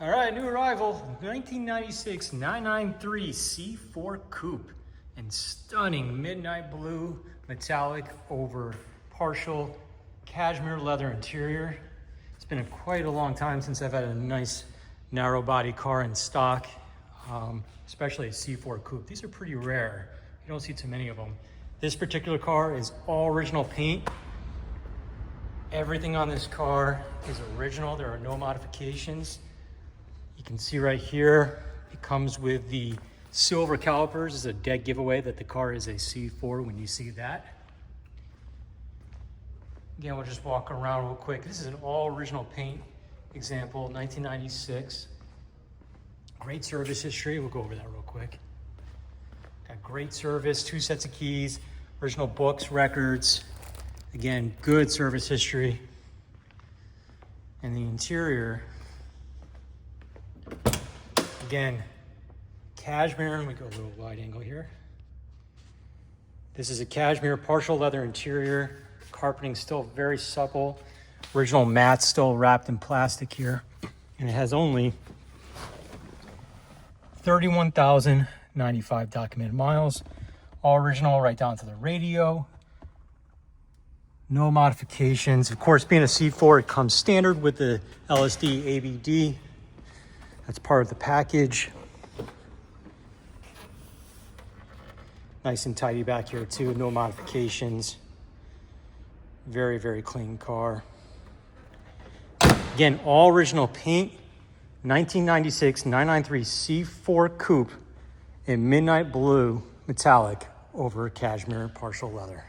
All right, new arrival, 1996 993 C4 Coupe in stunning midnight blue metallic over partial cashmere leather interior. It's been quite a long time since I've had a nice narrow body car in stock, especially a C4 Coupe. These are pretty rare. You don't see too many of them. This particular car is all original paint. Everything on this car is original. There are no modifications. You can see right here, it comes with the silver calipers. It's a dead giveaway that the car is a C4 when you see that. Again, we'll just walk around real quick. This is an all original paint example, 1996. Great service history. We'll go over that real quick. Got great service, 2 sets of keys, original books, records. Again, good service history. And the interior, again, cashmere. Let me go a little wide angle here. This is a cashmere partial leather interior. Carpeting still very supple. Original mats still wrapped in plastic here. And it has only 31,095 documented miles. All original right down to the radio. No modifications. Of course, being a C4, it comes standard with the LSD ABD. That's part of the package. Nice and tidy back here too, no modifications. Very, very clean car. Again, all original paint, 1996 993 C4 Coupe in midnight blue metallic over cashmere partial leather.